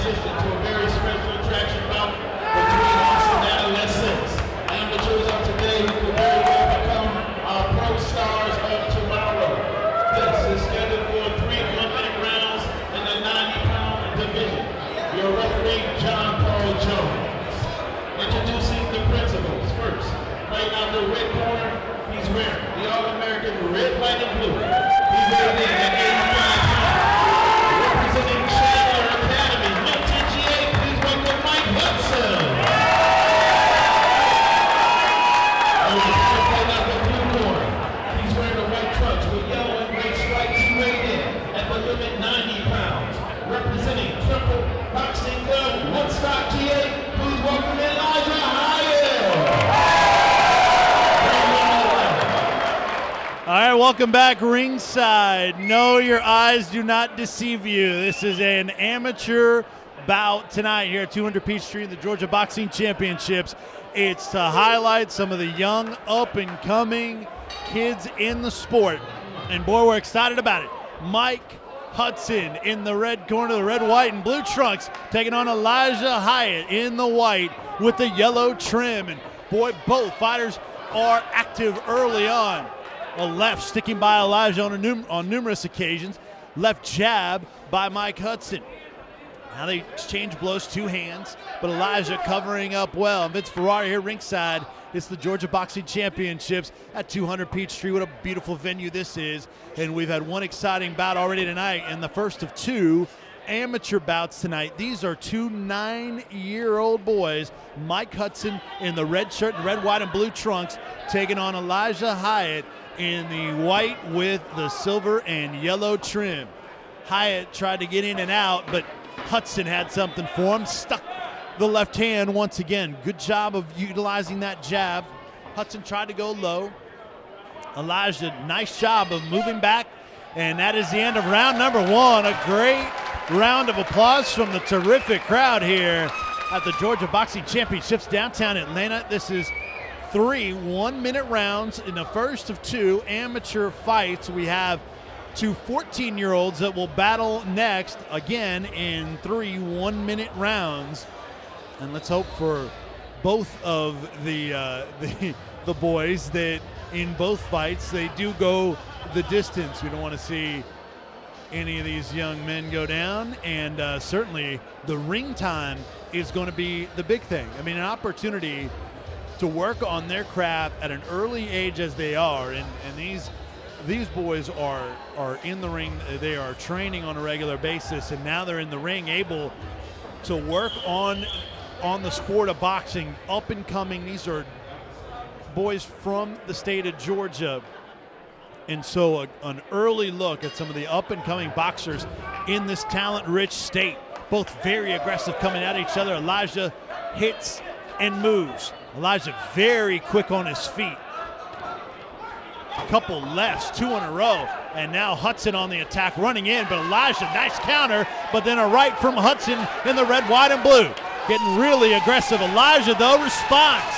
transition to a very special attraction bout between Austin adolescents. Amateurs of today who could very well become our pro stars of tomorrow. This is scheduled for 3 1-minute rounds in the 90-pound division. Your referee, John Paul Jones. Introducing the principals. First, right out the red corner, he's wearing the All-American red, white, and blue. He's wearing it at 85 pounds. Representing Chandler Academy, Milton, GA, please welcome Mike Hudson. Right out the blue corner, he's wearing the white trunks with yellow and gray stripes. He weighed in at the limit 90 pounds. Representing Triple Boxing Club, Woodstock, GA, please welcome Elijah Hyatt. All right, welcome back ringside. No, your eyes do not deceive you. This is an amateur bout tonight here at 200 Peachtree in the Georgia Boxing Championships. It's to highlight some of the young up-and-coming kids in the sport. And boy, we're excited about it. Mike Hudson in the red corner, the red, white, and blue trunks, taking on Elijah Hyatt in the white with the yellow trim. And boy, both fighters are active early on. A left sticking by Elijah on numerous occasions. Left jab by Mike Hudson. Now they exchange blows, 2 hands, but Elijah covering up well. Vince Ferrara here ringside. It's the Georgia Boxing Championships at 200 Peachtree. What a beautiful venue this is. And we've had one exciting bout already tonight, and the first of 2 amateur bouts tonight. These are 2 9-year-old boys. Mike Hudson in the red shirt and red, white, and blue trunks, taking on Elijah Hyatt in the white with the silver and yellow trim. Hyatt tried to get in and out, but Hudson had something for him. Stuck the left hand once again. Good job of utilizing that jab. Hudson tried to go low. Elijah, nice job of moving back. And that is the end of round number 1. A great round of applause from the terrific crowd here at the Georgia Boxing Championships downtown Atlanta. This is 3 1-minute rounds in the first of 2 amateur fights. We have 2 14-year-olds that will battle next, again in 3 1-minute rounds. And let's hope for both of the boys that in both fights they do go the distance. We don't want to see any of these young men go down, and certainly the ring time is going to be the big thing. I mean, an opportunity to work on their craft at an early age as they are, and these boys are in the ring. They are training on a regular basis, and now they're in the ring able to work on the sport of boxing, up and coming. These are boys from the state of Georgia, and so an early look at some of the up and coming boxers in this talent-rich state. Both very aggressive coming at each other. Elijah hits and moves. Elijah very quick on his feet. A couple lefts, 2 in a row, and now Hudson on the attack, running in, but Elijah, nice counter, but then a right from Hudson in the red, white, and blue. Getting really aggressive. Elijah, though, responds.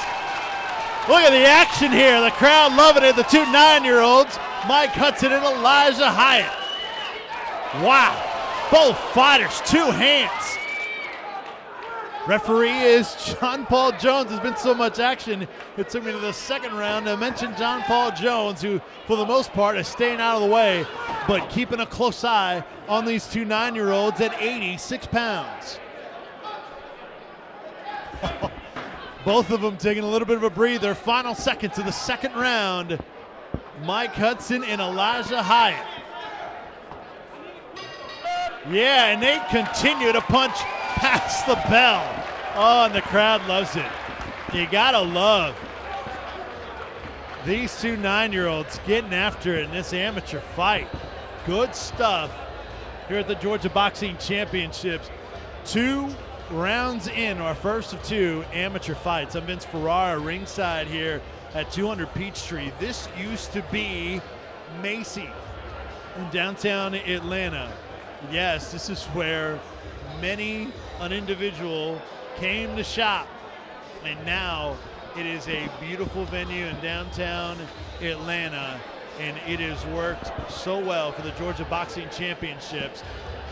Look at the action here. The crowd loving it. The 2 9-year-olds, Mike Hudson and Elijah Hyatt. Wow. Both fighters, 2 hands. Referee is John Paul Jones. There's been so much action, it took me to the second round to mention John Paul Jones, who for the most part is staying out of the way, but keeping a close eye on these 2 9-year-olds at 86 pounds. Both of them taking a little bit of a breather. Final seconds of the second round. Mike Hudson and Elijah Hyatt. Yeah, and they continue to punch past the bell. Oh, and the crowd loves it. You gotta love these 2 9-year-olds getting after it in this amateur fight. Good stuff here at the Georgia Boxing Championships. 2 rounds in, our first of 2 amateur fights. I'm Vince Ferrara ringside here at 200 Peachtree. This used to be Macy in downtown Atlanta. Yes, this is where many an individual came to shop, and now it is a beautiful venue in downtown Atlanta, and it has worked so well for the Georgia Boxing Championships.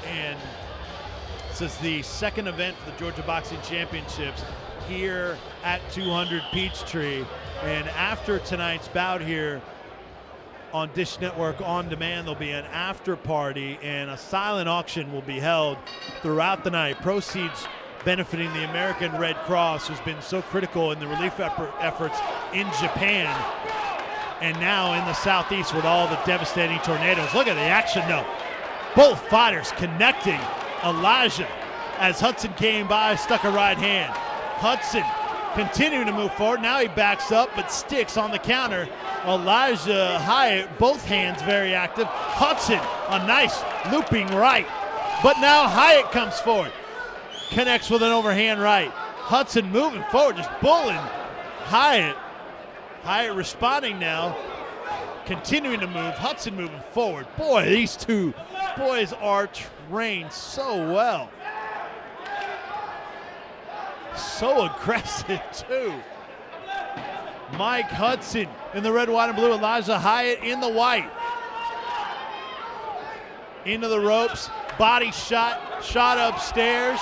And This is the second event for the Georgia Boxing Championships here at 200 Peachtree. And after tonight's bout here on Dish Network On Demand, there'll be an after party and a silent auction will be held throughout the night. Proceeds benefiting the American Red Cross, who's been so critical in the relief efforts in Japan and now in the Southeast with all the devastating tornadoes. Look at the action though. Both fighters connecting. Elijah, as Hudson came by, stuck a right hand. Hudson continuing to move forward. Now he backs up but sticks on the counter. Elijah Hyatt, both hands very active. Hudson, a nice looping right. But now Hyatt comes forward. Connects with an overhand right. Hudson moving forward, just bullying Hyatt. Hyatt responding now, continuing to move. Hudson moving forward. Boy, these two boys are trained so well. So aggressive too. Mike Hudson in the red, white, and blue. Elijah Hyatt in the white. Into the ropes. Body shot upstairs.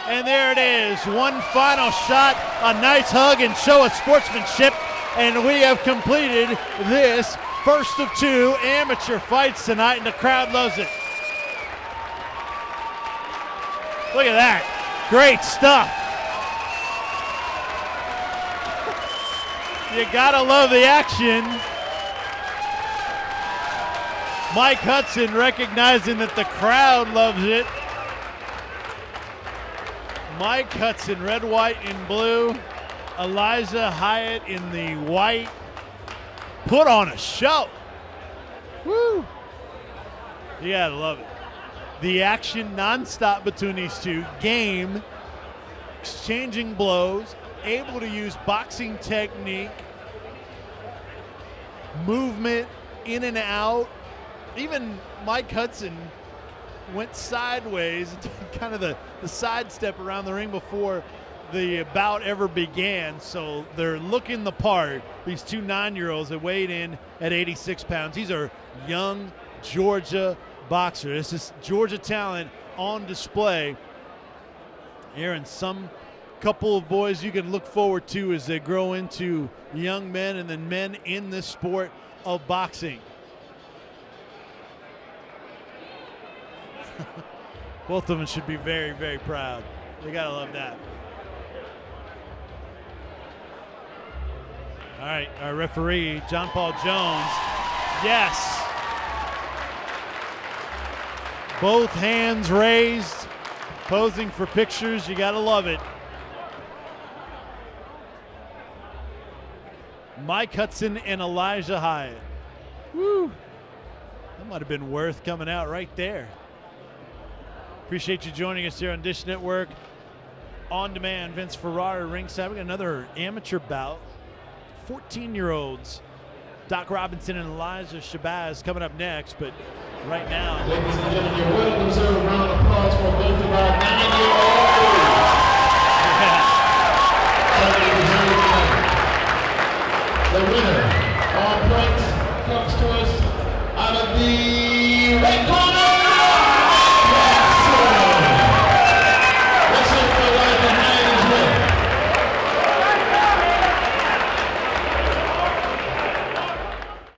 And there it is. One final shot. A nice hug and show of sportsmanship. And we have completed this first of two amateur fights tonight, and the crowd loves it. Look at that. Great stuff. You gotta love the action. Mike Hudson recognizing that the crowd loves it. Mike Hudson, red, white, and blue. Elijah Hyatt in the white. Put on a show. Woo! You gotta love it. The action nonstop between these two. Game, exchanging blows, able to use boxing technique, movement in and out. Even Mike Hudson went sideways, kind of the sidestep around the ring before the bout ever began. So they're looking the part. These two 9-year-olds that weighed in at 86 pounds. These are young Georgia boxers. This is Georgia talent on display here, and some couple of boys you can look forward to as they grow into young men and then men in this sport of boxing. Both of them should be very, very proud. You gotta love that. All right, our referee, John Paul Jones. Yes. Both hands raised, posing for pictures. You gotta love it. Mike Hudson and Elijah Hyatt. Woo. That might have been worth coming out right there. Appreciate you joining us here on Dish Network On Demand. Vince Ferrara ringside. We got another amateur bout. 14-year-olds. Doc Robinson and Elijah Shabazz coming up next, but right now. Ladies and gentlemen, your well-deserved round of applause for both of our 9-year-olds. The winner, on point